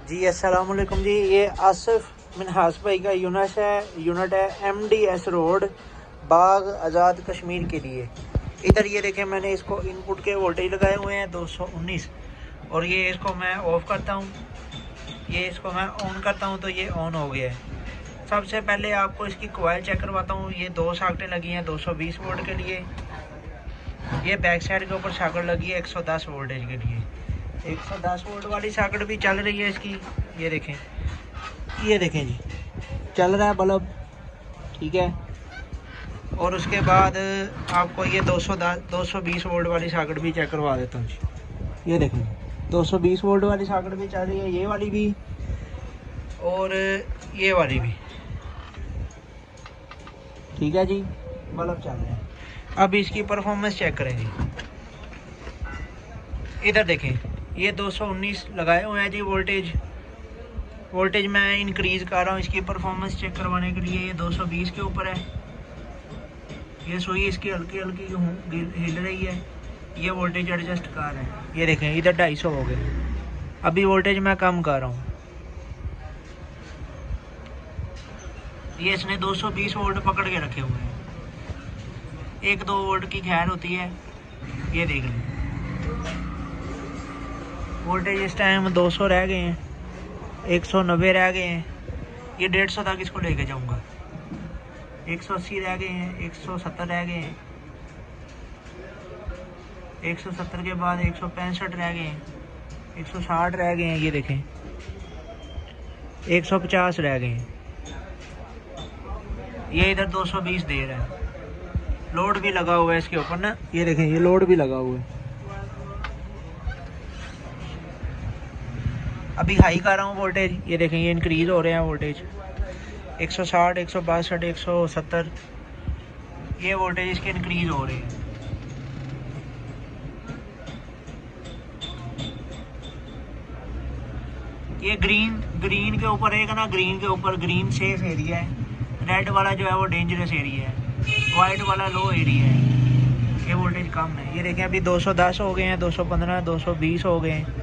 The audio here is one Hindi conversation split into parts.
जी अस्सलाम वालेकुम जी। ये आसिफ मिनहास भाई का यूनिट है MDS रोड बाग आज़ाद कश्मीर के लिए। इधर ये देखें, मैंने इसको इनपुट के वोल्टेज लगाए हुए हैं 219 और ये इसको मैं ऑफ़ करता हूँ, ये इसको मैं ऑन करता हूँ तो ये ऑन हो गया है। सबसे पहले आपको इसकी कॉइल चेक करवाता हूँ। ये 2 साकटें लगी हैं 220 वोल्ट के लिए। ये बैक साइड के ऊपर साकट लगी है 110 वोल्टेज के लिए। 110 वोल्ट वाली साकट भी चल रही है इसकी। ये देखें जी, चल रहा है बल्ब, ठीक है। और उसके बाद आपको ये 220 वोल्ट वाली साकट भी चेक करवा देता हूँ जी। ये देखें 220 वोल्ट वाली साकट भी चल रही है, ये वाली भी और ये वाली भी, ठीक है जी, बल्ब चल रहे हैं। अब इसकी परफॉर्मेंस चेक करें जी। इधर देखें, ये 219 लगाए हुए हैं जी वोल्टेज मैं इंक्रीज़ कर रहा हूँ इसकी परफॉर्मेंस चेक करवाने के लिए। ये 220 के ऊपर है, ये सुई इसकी हल्की हल्की हिल रही है। ये वोल्टेज एडजस्ट कर रहे हैं। ये देखें इधर 250 हो गए। अभी वोल्टेज मैं कम कर रहा हूँ। ये इसने 220 वोल्ट पकड़ के रखे हुए हैं। 1-2 वोल्ट की खैर होती है। ये देख लें, वोल्टेज इस टाइम 200 रह गए हैं, 190 रह गए हैं। ये 150 तक इसको लेके जाऊंगा। 180 रह गए हैं, 170 रह गए हैं, 170 के बाद 165 रह गए हैं, 160 रह गए हैं। ये देखें 150 रह गए हैं। ये इधर 220 दे रहा है। लोड भी लगा हुआ है इसके ऊपर ना, ये देखें ये लोड भी लगा हुआ है। अभी हाई कर रहा हूँ वोल्टेज, ये देखें ये इंक्रीज़ हो रहे हैं वोल्टेज 160, 162, 170। ये वोल्टेज इसके इंक्रीज़ हो रहे हैं। ये ग्रीन के ऊपर एक ना, ग्रीन सेफ एरिया है। रेड वाला जो है वो डेंजरस एरिया है, वाइट वाला लो एरिया है। ये वोल्टेज कम है। ये देखें अभी 210 हो गए हैं, 215, 220 हो गए हैं।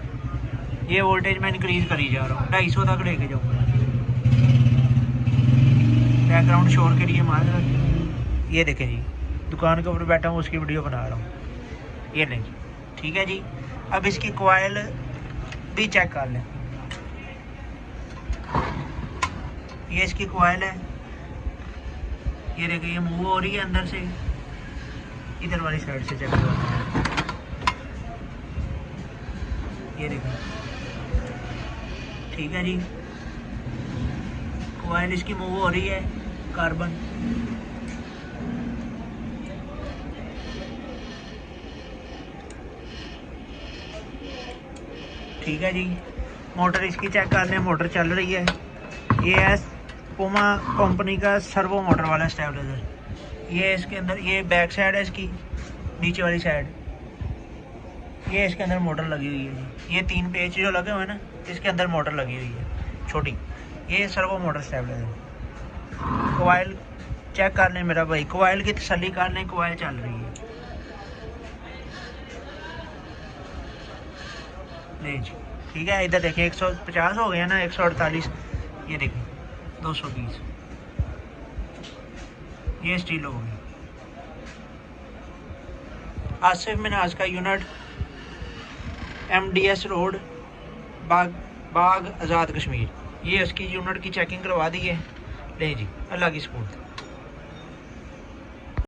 ये वोल्टेज मैं इंक्रीज़ करी जा रहा हूँ, 250 तक लेके जाऊँगा। बैकग्राउंड शोर के लिए माजरत। ये देखें जी, दुकान के ऊपर बैठा हूँ, उसकी वीडियो बना रहा हूँ। ये नहीं, ठीक है जी। अब इसकी कॉइल भी चेक कर लें। ये इसकी कॉइल है, ये देखिए ये मूव हो रही है अंदर से। इधर वाली साइड से चेक करो, ये देखिए, ठीक है जी। कॉइल इसकी मूव हो रही है, कार्बन। ठीक है जी। मोटर इसकी चेक कर लें, मोटर चल रही है। ये है पुमा कंपनी का सर्वो मोटर वाला स्टेबलाइजर। ये इसके अंदर, ये बैक साइड है इसकी, नीचे वाली साइड, ये इसके अंदर मोटर लगी हुई है जी। ये 3 पेच जो लगे हुए हैं ना, इसके अंदर मोटर लगी हुई है छोटी। ये servo motor stabiliser. Coil check कर लें मेरा भाई, कॉइल की तसल्ली कर लें, कॉइल चल रही है। ले जी, ठीक है। इधर देखें 150 हो गया ना, 148। ये देखें 220। ये स्टील हो गई। आसिफ मिनहास का यूनिट MDS रोड बाग आज़ाद कश्मीर। ये उसकी यूनिट की चेकिंग करवा दी है। ले जी, अल्लाह की सपोर्ट।